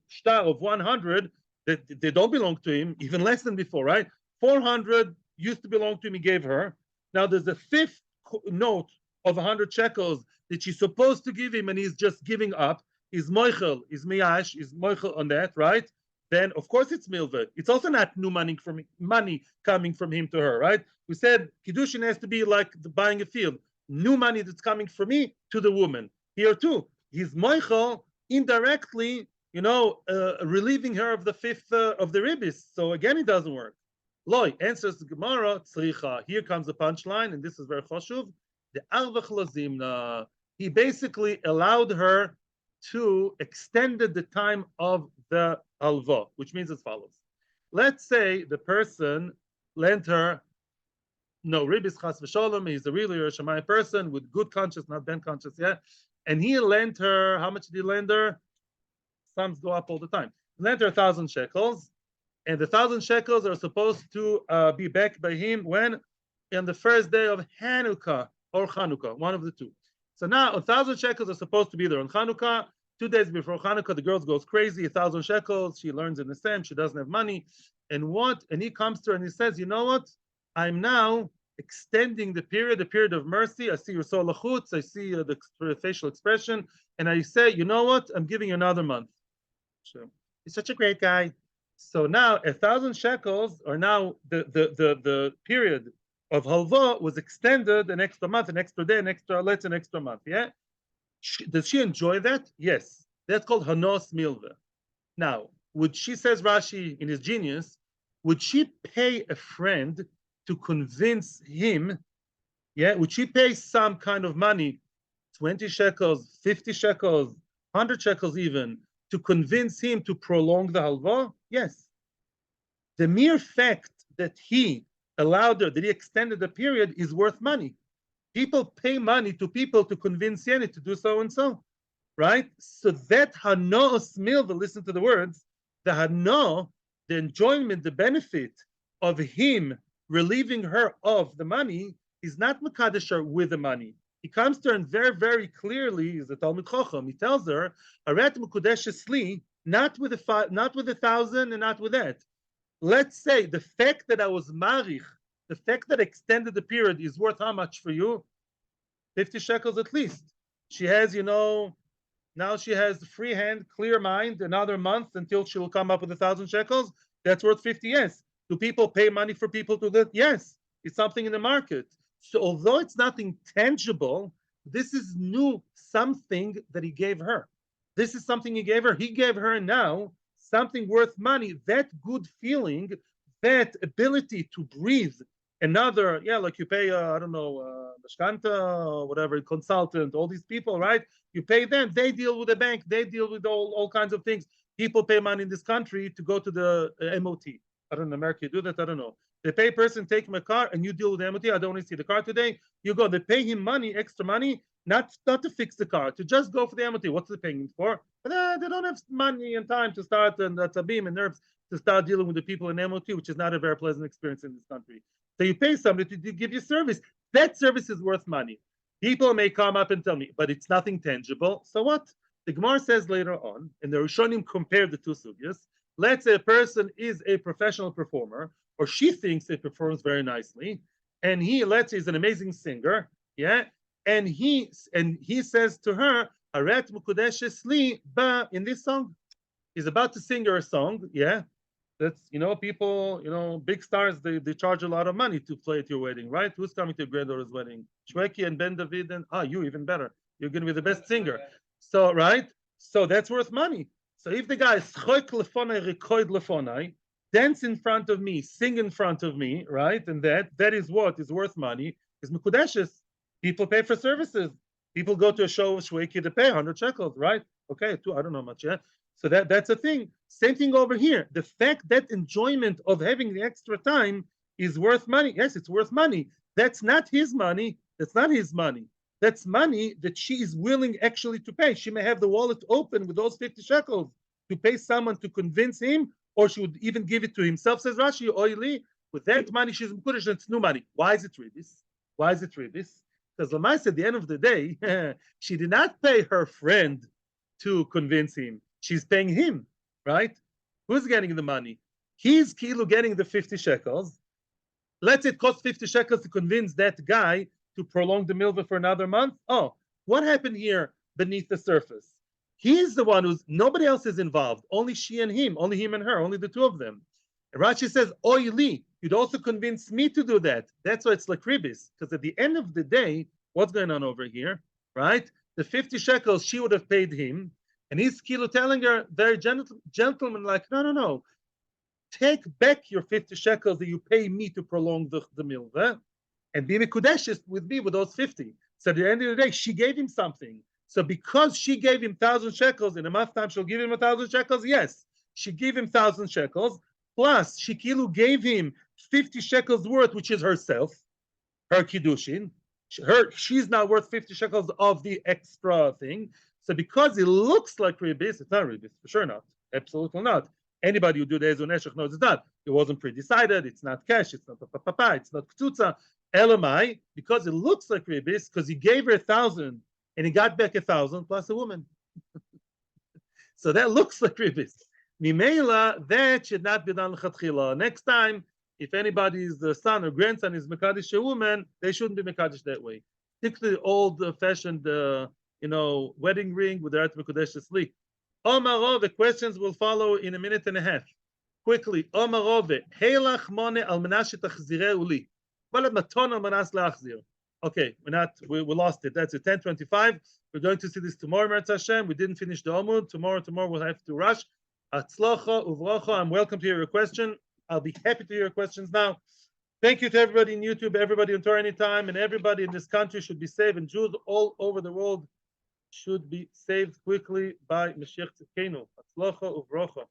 star of 100, that they don't belong to him, even less than before, right? 400 used to belong to him, he gave her. Now there's a fifth note of 100 shekels that she's supposed to give him, and he's just giving up. He's moichel, he's miyash, he's moichel on that, right? Then of course it's milveh. It's also not new money coming from him to her, right? We said Kiddushin has to be like buying a field. New money that's coming from me to the woman. Here too, he's moichel indirectly, relieving her of the fifth of the ribis. So again, it doesn't work. Loi answers the Gemara, tzricha. Here comes the punchline, and this is very choshuv. The arvach lazimna. He basically allowed her to extend the time of the halva, which means as follows. Let's say the person lent her no ribis chas v'sholem. He's a really Yerushalayim person with good conscience, not bad conscience, yeah. And he lent her, how much did he lend her? Sums go up all the time. He lent her 1,000 shekels, and the 1,000 shekels are supposed to be back by him when? On the first day of Hanukkah or Chanukah, one of the two. So now 1,000 shekels are supposed to be there on Chanukah. 2 days before Chanukah, the girl goes crazy, 1,000 shekels. She learns in the same, she doesn't have money. And he comes to her and he says, you know what? I'm now extending the period of mercy. I see your soul lachutz, I see the facial expression, and I say, you know what? I'm giving you another month. So he's such a great guy. So now 1,000 shekels are now the period of halva was extended an extra month, an extra day, an extra month. Yeah. Does she enjoy that? Yes. That's called hanos milva. Now, says Rashi in his genius, would she pay a friend to convince him? Yeah. Would she pay some kind of money, 20 shekels, 50 shekels, 100 shekels even, to convince him to prolong the halva? Yes. The mere fact that he allowed her, that he extended the period, is worth money. People pay money to people to convince Yeni to do so and so, right? So that hanos milva, listen to the words, the hano, the enjoyment, the benefit of him relieving her of the money is not mekadesh her with the money. He comes to her and very, very clearly, he's a Talmud Chacham, he tells her, aret mekudeshes li, not with 1,000 and not with that. Let's say the fact that I was marich, the fact that I extended the period is worth how much for you? 50 shekels at least. She has, now she has free hand, clear mind, another month until she will come up with 1,000 shekels. That's worth 50, yes. Do people pay money for people to do that? Yes. It's something in the market. So although it's nothing tangible, this is new something that he gave her. This is something he gave her. He gave her now something worth money. That good feeling, that ability to breathe another, like you pay, Mashkanta or whatever, consultant, all these people, right? You pay them. They deal with the bank. They deal with all kinds of things. People pay money in this country to go to the MOT. I don't know, in America you do that. I don't know. They pay a person, take him a car, and you deal with the MOT. I don't want to see the car today. You go. They pay him money, extra money, not to fix the car, to just go for the MOT. What's they paying him for? But they don't have money and time to start, and tabim and nerves to start dealing with the people in MOT, which is not a very pleasant experience in this country. So you pay somebody to give you service. That service is worth money. People may come up and tell me, but it's nothing tangible. So what? The Gemara says later on, and the Rishonim compared the two sugyas. Let's say a person is a professional performer, or she thinks it performs very nicely, and let's say, is an amazing singer, yeah, and he says to her, "Aret mekudeshes li ba," in this song. He's about to sing her a song. Yeah, that's, people, big stars, they charge a lot of money to play at your wedding, right? Who's coming to your granddaughter's wedding? Shweki and Ben David, and you even better. You're going to be the best singer. So, right? So that's worth money. So if the guy is choik lefonai, rekoid lefonai, dance in front of me, sing in front of me, right? And that is what is worth money, is mekudeshes. People pay for services. People go to a show of Shweki to pay 100 shekels, right? Okay, I don't know much, yeah? So that's a thing. Same thing over here. The fact that enjoyment of having the extra time is worth money. Yes, it's worth money. That's not his money. That's not his money. That's money that she is willing actually to pay. She may have the wallet open with those 50 shekels to pay someone to convince him, or she would even give it to himself, says Rashi, oily. With that money, she's mekudesh, it's new money. Why is it ribis? Why is it ribis? Because Lamais, at the end of the day, she did not pay her friend to convince him. She's paying him, right? Who's getting the money? He's kilo getting the 50 shekels. Let's say it costs 50 shekels to convince that guy to prolong the milva for another month. Oh, what happened here beneath the surface? He's the one nobody else is involved. Only she and him, only him and her, only the two of them. And Rashi says, Oy li, you'd also convince me to do that. That's why it's like ribis. Because at the end of the day, what's going on over here, right? The 50 shekels she would have paid him. And he's kilo telling her, very gentleman, like, no. Take back your 50 shekels that you pay me to prolong the milva, and be mekudeshes with me with those 50. So at the end of the day, she gave him something. So because she gave him 1,000 shekels, in a month time she'll give him 1,000 shekels, yes. She gave him 1,000 shekels, plus she kilo gave him 50 shekels worth, which is herself, her Kiddushin. She's now worth 50 shekels of the extra thing. So because it looks like ribis, it's not ribis, for sure not. Absolutely not. Anybody who do the Ezon Eshech knows it's not. It wasn't pre-decided, it's not cash, it's not papa, it's not ktutza. Elamai, because it looks like ribis, because he gave her 1,000 and he got back 1,000 plus a woman. So that looks like ribis. Mimela, that should not be done l'chatchila. Next time, if anybody's son or grandson is mekadesh a woman, they shouldn't be mekadesh that way. Stick to the old-fashioned, wedding ring with the art mekudeshes li. Omarove, the questions will follow in a minute and a half. Quickly, Omarove, heilach mone al menas shetachzireh uli. Balad maton al menas leachzir. Okay, we lost it. That's it. 10:25. We're going to see this tomorrow, Meretz Hashem. We didn't finish the Amud. Tomorrow we'll have to rush. Atzlocha uvrocha. I'm welcome to hear your question. I'll be happy to hear your questions now. Thank you to everybody in YouTube, everybody on Torah Anytime, and everybody in this country should be saved, and Jews all over the world should be saved quickly by Mashiach Tzidkenu. Atzlocha uvrocha.